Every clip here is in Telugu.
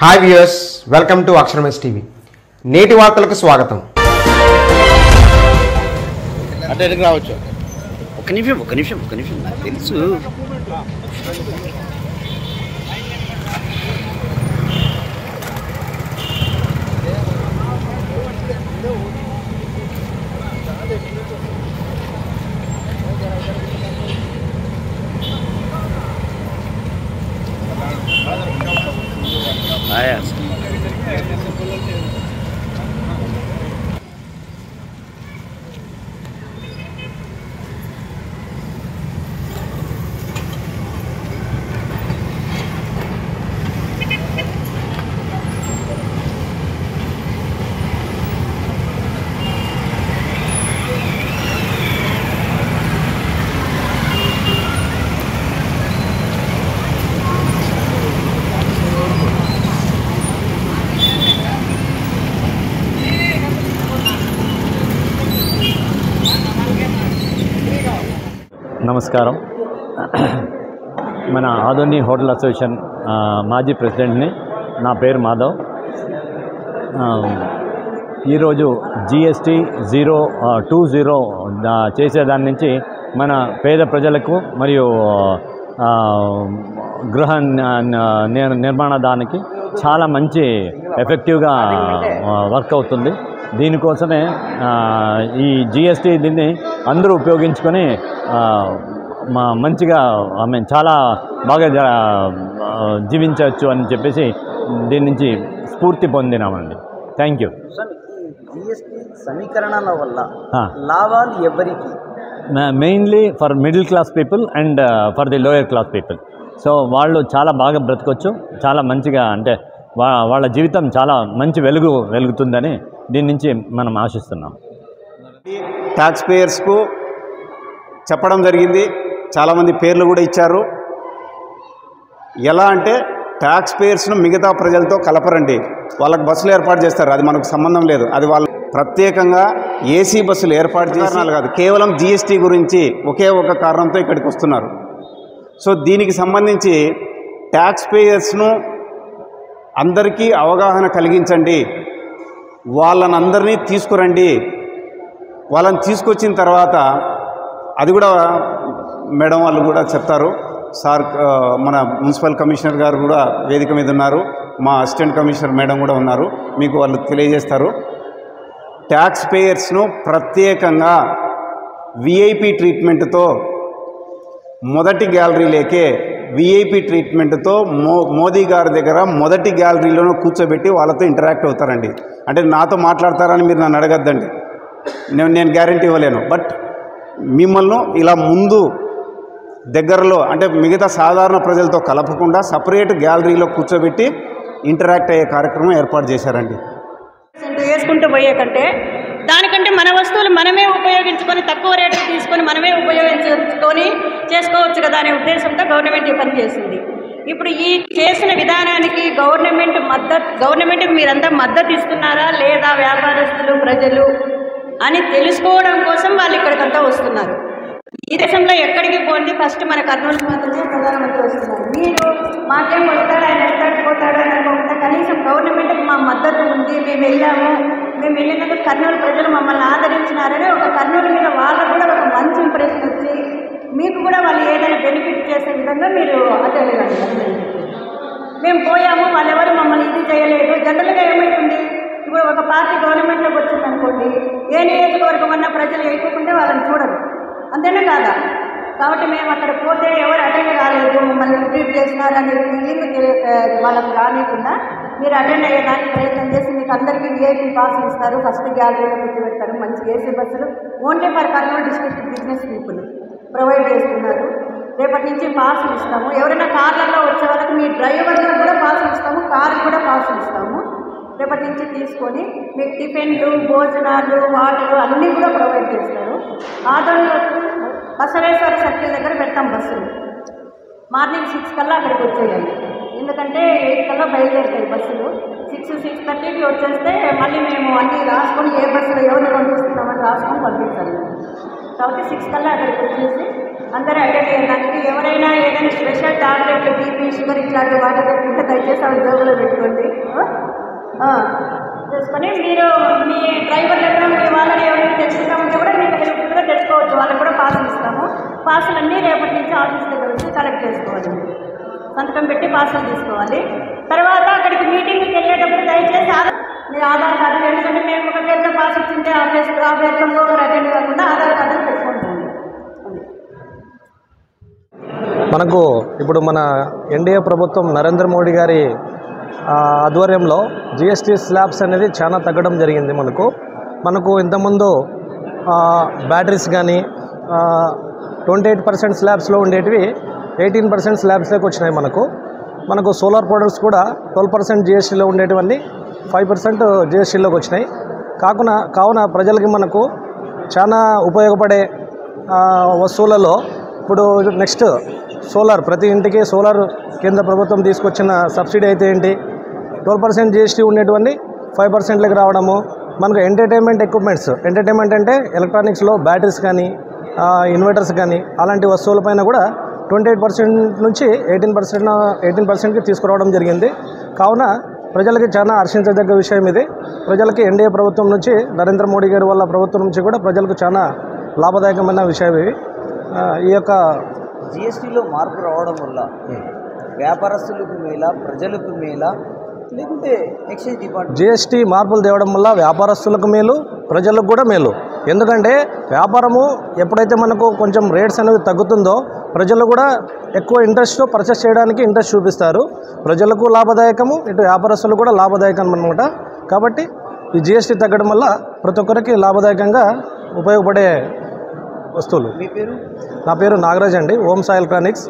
హాయ్ వ్యూయర్స్, వెల్కమ్ టు అక్షరమేస్ టీవీ. నేటి వార్తలకు స్వాగతం. అంటే ఎక్కడికి రావచ్చు? ఒక నిమిషం నాకు తెలుసు. నమస్కారం. మన ఆదోని హోటల్ అసోసియేషన్ మాజీ ప్రెసిడెంట్ని. నా పేరు మాధవ్. ఈరోజు GST 020 చేసేదాని నుంచి మన పేద ప్రజలకు మరియు గృహ నిర్మాణానికి చాలా మంచి ఎఫెక్టివ్గా వర్క్ అవుతుంది. దీనికోసమే ఈ GST దీన్ని అందరూ ఉపయోగించుకొని మంచిగా చాలా బాగా జీవించవచ్చు అని చెప్పేసి దీని నుంచి స్ఫూర్తి పొందినామండి. Thank you. GST సమీకరణాల వల్ల లాభాలు ఎవరికి? Mainly for middle class people and for the lower class people. So వాళ్ళు చాలా బాగా బ్రతకొచ్చు, చాలా మంచిగా, అంటే వాళ్ళ జీవితం చాలా మంచి వెలుగుతుందని దీని నుంచి మనం ఆశిస్తున్నాం. ట్యాక్స్ పేయర్స్కు చెప్పడం జరిగింది. చాలామంది పేర్లు కూడా ఇచ్చారు. ఎలా అంటే ట్యాక్స్ పేయర్స్ను మిగతా ప్రజలతో కలపరండి, వాళ్ళకి బస్సులు ఏర్పాటు చేస్తారు, అది మనకు సంబంధం లేదు. అది వాళ్ళు ప్రత్యేకంగా AC బస్సులు ఏర్పాటు చేసినారు కాదు, కేవలం GST గురించి ఒకే ఒక కారణంతో ఇక్కడికి వస్తున్నారు. సో దీనికి సంబంధించి ట్యాక్స్ పేయర్స్ను అందరికీ అవగాహన కలిగించండి, వాళ్ళని అందరినీ తీసుకురండి. వాళ్ళని తీసుకొచ్చిన తర్వాత అది కూడా మేడం వాళ్ళు కూడా చెప్తారు. సార్, మన మున్సిపల్ కమిషనర్ గారు కూడా వేదిక మీద ఉన్నారు, మా అసిస్టెంట్ కమిషనర్ మేడం కూడా ఉన్నారు, మీకు వాళ్ళు తెలియజేస్తారు. ట్యాక్స్ పేయర్స్ను ప్రత్యేకంగా VIP ట్రీట్మెంట్తో మొదటి గ్యాలరీలేకే VIP ట్రీట్మెంట్తో మోదీ గారి దగ్గర మొదటి గ్యాలరీలోనూ కూర్చోబెట్టి వాళ్ళతో ఇంటరాక్ట్ అవుతారండి. అంటే నాతో మాట్లాడతారని మీరు నన్ను అడగద్దండి, నేను గ్యారంటీ ఇవ్వలేను. బట్ మిమ్మల్ని ఇలా ముందు దగ్గరలో, అంటే మిగతా సాధారణ ప్రజలతో కలపకుండా సపరేట్ గ్యాలరీలో కూర్చోబెట్టి ఇంటరాక్ట్ అయ్యే కార్యక్రమం ఏర్పాటు చేశారండి. వేసుకుంటూ పోయే కంటే దానికంటే మన వస్తువులు మనమే ఉపయోగించుకొని తక్కువ రేటుకి తీసుకొని మనమే ఉపయోగించుకొని చేసుకోవచ్చు కదా అనే ఉద్దేశంతో గవర్నమెంట్ ఈ పని చేసింది. ఇప్పుడు ఈ చేసిన విధానానికి గవర్నమెంట్కి మీరంతా మద్దతు ఇస్తున్నారా లేదా వ్యాపారస్తులు ప్రజలు అని తెలుసుకోవడం కోసం వాళ్ళు ఇక్కడికంతా వస్తున్నారు. ఈ దేశంలో ఎక్కడికి పోండి, ఫస్ట్ మన కర్నూలు మాత్రమే ప్రధానమంత్రి వస్తున్నారు. మీరు మాకేం వస్తాడు, ఆయన వస్తాడు పోతాడు అని అనుకుంటా కనీసం గవర్నమెంట్కి మా మద్దతు ఉంది, మేము వెళ్ళినందుకు కర్నూలు ప్రజలు మమ్మల్ని ఆదరించినారని ఒక కర్నూలు మీద వాళ్ళకు కూడా ఒక మంచి ఇంప్రెషన్ వచ్చి మీకు కూడా వాళ్ళు ఏదైనా బెనిఫిట్ చేసే విధంగా మీరు అటెండ్ కాదు. మేము పోయాము, వాళ్ళెవరు మమ్మల్ని ఇది చేయలేదు. జనరల్గా ఏమవుతుంది, ఇప్పుడు ఒక పార్టీ గవర్నమెంట్లోకి వచ్చిందనుకోండి, ఏ నియోజకవర్గం అన్నా ప్రజలు వేయకుంటే వాళ్ళని చూడరు, అంతేనా కాదా? కాబట్టి మేము అక్కడ పోతే ఎవరు అటెండ్ కాలేదు, మమ్మల్ని ట్రీట్ చేస్తున్నారనే ఫీలింగ్ వాళ్ళకు రానియకుండా మీరు అటెండ్ అయ్యేదానికి ప్రయత్నం చేసి మీకు అందరికీ VIP పాసులు ఇస్తారు, ఫస్ట్ గ్యాలరీలో కూర్చోబెడతారు, మంచి AC బస్సులు only for Kurnool district business people provide చేస్తున్నారు. రేపటి నుంచి పాసులు ఇస్తాము. ఎవరైనా కార్లలో వచ్చే వాళ్ళకి మీ డ్రైవర్లకు కూడా పాసులు ఇస్తాము, కారుకు కూడా పాసులు ఇస్తాము. రేపటి నుంచి తీసుకొని మీకు టిఫిన్లు, భోజనాలు, వాటర్ అన్నీ కూడా ప్రొవైడ్ చేస్తారు. ఆదోనిలో బసవేశ్వర సర్కిల్ దగ్గర పెడతాం బస్సులు. మార్నింగ్ 6 కల్లా అక్కడికి వచ్చేయాలి, ఎందుకంటే 8 కల్లా బయలుదేరుతాయి బస్సులు. 6-6:30కి వచ్చేస్తే మళ్ళీ మేము అన్నీ రాసుకొని ఏ బస్సులో ఎవరిని పంపిస్తున్నామని రాసుకొని పంపించాలి. కాబట్టి 6 కల్లా అక్కడికి వచ్చేసి అందరూ అటెండ్ అయ్యేదానికి. ఎవరైనా ఏదైనా స్పెషల్ టాబ్లెట్లు బీపీ షుగర్ ఇట్లాంటి వాటి ఉంటే దయచేసి అవి జోబులో పెట్టుకోండి. చేసుకొని మీరు మీ డ్రైవర్లను మీ వాళ్ళని ఎవరైనా తెచ్చుకుంటా ఉంటే కూడా మీకు హెల్ప్ఫుల్గా తెచ్చుకోవచ్చు. వాళ్ళకి కూడా పాసులు ఇస్తాము. పాసులన్నీ రేపటి నుంచి ఆఫీస్ దగ్గర నుంచి కలెక్ట్ చేసుకోవాలి. సంతకం పెట్టి పాసులు తీసుకోవాలి. తర్వాత అక్కడికి మీటింగ్కి వెళ్ళేటప్పుడు దయచేసి మీరు ఆధార్ కార్డు, ఎందుకంటే మేము ఒక పేరుతో పాస్ ఇచ్చింటే ఆ పేరుతో అటెండ్ కాకుండా ఆధార్ కార్డుని పెట్టుకుంటాము. మనకు ఇప్పుడు మన ఎన్డీఏ ప్రభుత్వం నరేంద్ర మోడీ గారి ఆధ్వర్యంలో జిఎస్టీ స్లాబ్స్ అనేది చాలా తగ్గడం జరిగింది. మనకు ఇంతకుముందు బ్యాటరీస్ కానీ 28% స్లాబ్స్లో ఉండేటివి 18% స్లాబ్స్లోకి వచ్చినాయి. మనకు సోలార్ ప్రొడక్ట్స్ కూడా 12% జిఎస్టీలో ఉండేటివన్నీ 5% జిఎస్టీలోకి వచ్చినాయి. కావున ప్రజలకి మనకు చాలా ఉపయోగపడే వస్తువులలో ఇప్పుడు నెక్స్ట్ సోలార్, ప్రతి ఇంటికి సోలార్ కేంద్ర ప్రభుత్వం తీసుకొచ్చిన సబ్సిడీ అయితే ఏంటి, 12% జిఎస్టీ ఉండేటివన్నీ 5%లకు రావడము. మనకు ఎంటర్టైన్మెంట్ ఎక్విప్మెంట్స్, ఎంటర్టైన్మెంట్ అంటే ఎలక్ట్రానిక్స్లో బ్యాటరీస్ కానీ ఇన్వర్టర్స్ కానీ అలాంటి వస్తువులపైన కూడా 28% నుంచి 18%కి తీసుకురావడం జరిగింది. కావున ప్రజలకి చాలా హర్షించదగ్గ విషయం ఇది. ప్రజలకి ఎన్డీఏ ప్రభుత్వం నుంచి, నరేంద్ర మోడీ గారి వల్ల ప్రభుత్వం నుంచి కూడా ప్రజలకు చాలా లాభదాయకమైన విషయం ఇవి. ఈ యొక్క జిఎస్టీలో మార్పు రావడం వల్ల వ్యాపారస్తులకు మేలా, ప్రజలకు మేలా, లేకుంటే ఎక్సైజ్ డిపార్ట్మెంట్? జిఎస్టీ మార్పులు తేవడం వల్ల వ్యాపారస్తులకు మేలు, ప్రజలకు కూడా మేలు. ఎందుకంటే వ్యాపారము ఎప్పుడైతే మనకు కొంచెం రేట్స్ అనేవి తగ్గుతుందో ప్రజలు కూడా ఎక్కువ ఇంట్రెస్ట్తో పర్చేస్ చేయడానికి ఇంట్రెస్ట్ చూపిస్తారు. ప్రజలకు లాభదాయకము, ఇటు వ్యాపారస్తులు కూడా లాభదాయకం అన్నమాట. కాబట్టి ఈ జిఎస్టీ తగ్గడం వల్ల ప్రతి ఒక్కరికి లాభదాయకంగా ఉపయోగపడే వస్తువులు. మీ పేరు? నా పేరు నాగరాజ్ అండి. Om Sai electronics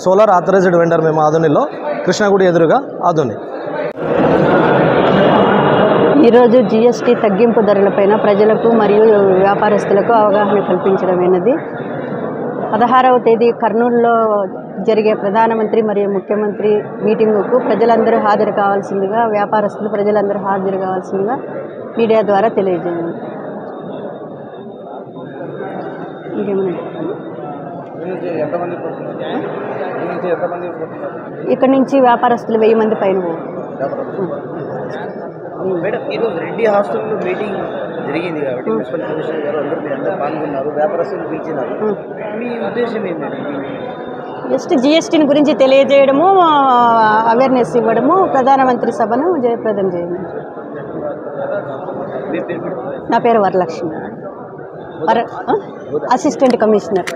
solar authorized vendor. మేము ఆధునిలో కృష్ణగుడి ఎదురుగా ఆధుని. ఈరోజు జిఎస్టీ తగ్గింపు ధరలపైన ప్రజలకు మరియు వ్యాపారస్తులకు అవగాహన కల్పించడమైనది. 16వ తేదీ కర్నూలులో జరిగే ప్రధానమంత్రి మరియు ముఖ్యమంత్రి మీటింగుకు ప్రజలందరూ హాజరు కావాల్సిందిగా, వ్యాపారస్తులు ప్రజలందరూ హాజరు కావాల్సిందిగా మీడియా ద్వారా తెలియజేయండి. ఇక్కడ నుంచి వ్యాపారస్తులు 1000 మంది పైన. మేడం, ఈరోజు రెడ్డి హాస్టల్లో మీటింగ్ జరిగింది కాబట్టి మున్సిపల్ కమిషనర్ గారు అందరూ పాల్గొన్నారు, వ్యాపారస్తులు పిలిచినారు. మీ ఉద్దేశం ఏంటంటే? జస్ట్ జిఎస్టీని గురించి తెలియజేయడము, అవేర్నెస్ ఇవ్వడము, ప్రధానమంత్రి సభను జయప్రదం చేయడం. నా పేరు వరలక్ష్మి, అసిస్టెంట్ కమిషనర్.